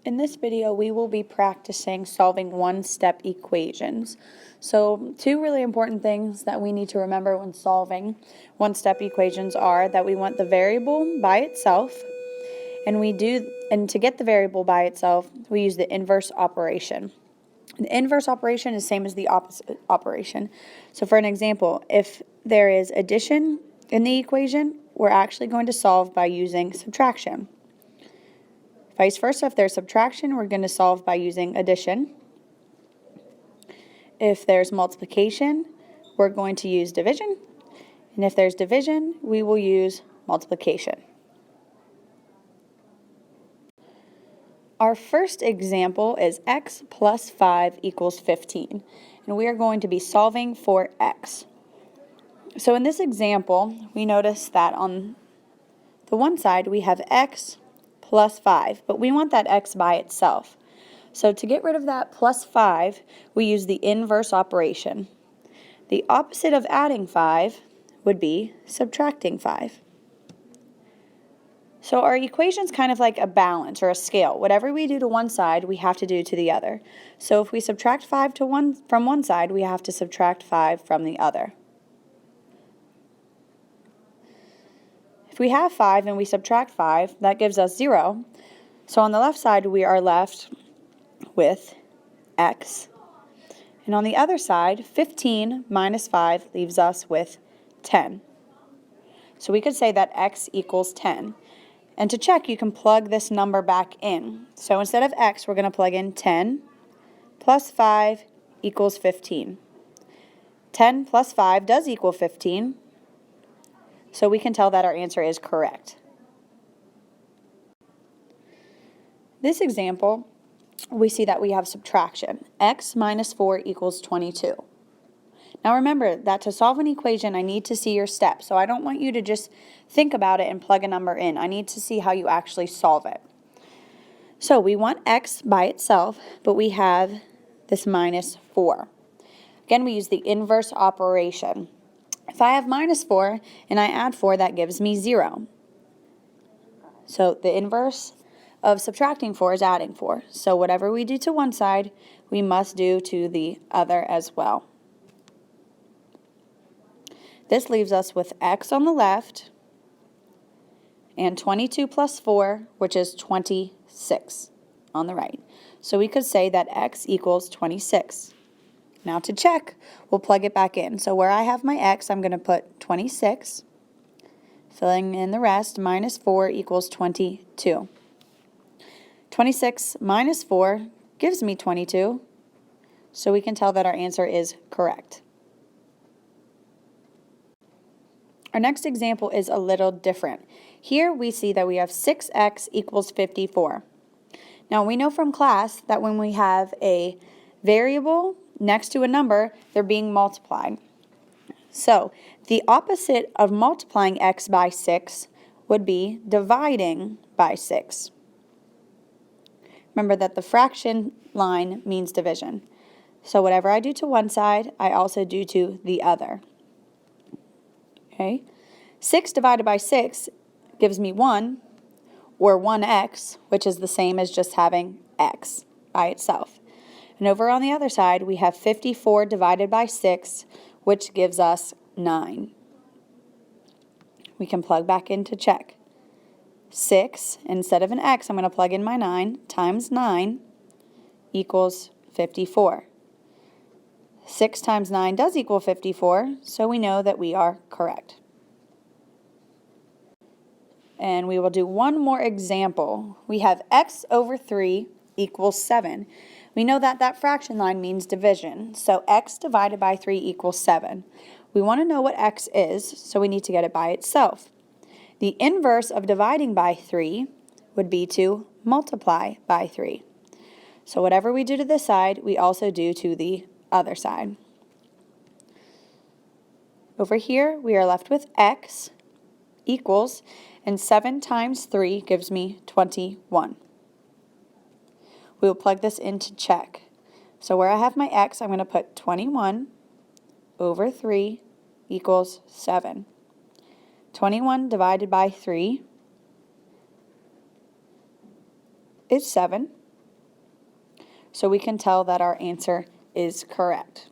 In this video, we will be practicing solving one-step equations. So, two really important things that we need to remember when solving one-step equations are that we want the variable by itself, and to get the variable by itself, we use the inverse operation. The inverse operation is the same as the opposite operation. So for an example, if there is addition in the equation, we're actually going to solve by using subtraction. Vice versa, if there's subtraction, we're going to solve by using addition. If there's multiplication, we're going to use division. And if there's division, we will use multiplication. Our first example is x plus 5 equals 15. And we are going to be solving for x. So in this example, we notice that on the one side we have x plus 5, but we want that x by itself. So to get rid of that plus 5, we use the inverse operation. The opposite of adding 5 would be subtracting 5. So our equation's kind of like a balance or a scale. Whatever we do to one side, we have to do to the other. So if we subtract 5 from one side, we have to subtract 5 from the other. If we have 5 and we subtract 5, that gives us 0. So on the left side, we are left with x. And on the other side, 15 minus 5 leaves us with 10. So we could say that x equals 10. And to check, you can plug this number back in. So instead of x, we're going to plug in 10 plus 5 equals 15. 10 plus 5 does equal 15. So we can tell that our answer is correct. This example, we see that we have subtraction. X minus 4 equals 22. Now remember that to solve an equation, I need to see your steps. So I don't want you to just think about it and plug a number in. I need to see how you actually solve it. So we want x by itself, but we have this minus 4. Again, we use the inverse operation. If I have minus 4 and I add 4, that gives me 0. So the inverse of subtracting 4 is adding 4. So whatever we do to one side, we must do to the other as well. This leaves us with x on the left and 22 plus 4, which is 26 on the right. So we could say that x equals 26. Now to check, we'll plug it back in. So where I have my x, I'm going to put 26. Filling in the rest, minus 4 equals 22. 26 minus 4 gives me 22. So we can tell that our answer is correct. Our next example is a little different. Here we see that we have 6x equals 54. Now we know from class that when we have a variable next to a number, they're being multiplied. So the opposite of multiplying x by 6 would be dividing by 6. Remember that the fraction line means division. So whatever I do to one side, I also do to the other. Okay? 6 divided by 6 gives me 1, or 1x, which is the same as just having x by itself. And over on the other side, we have 54 divided by 6, which gives us 9. We can plug back in to check. 6, instead of an x, I'm going to plug in my 9, times 9 equals 54. 6 times 9 does equal 54, so we know that we are correct. And we will do one more example. We have x over 3 equals 7. We know that that fraction line means division, so x divided by 3 equals 7. We want to know what x is, so we need to get it by itself. The inverse of dividing by 3 would be to multiply by 3. So whatever we do to this side, we also do to the other side. Over here, we are left with x equals, and 7 times 3 gives me 21. We will plug this in to check. So where I have my x, I'm going to put 21 over 3 equals 7. 21 divided by 3 is 7. so we can tell that our answer is correct.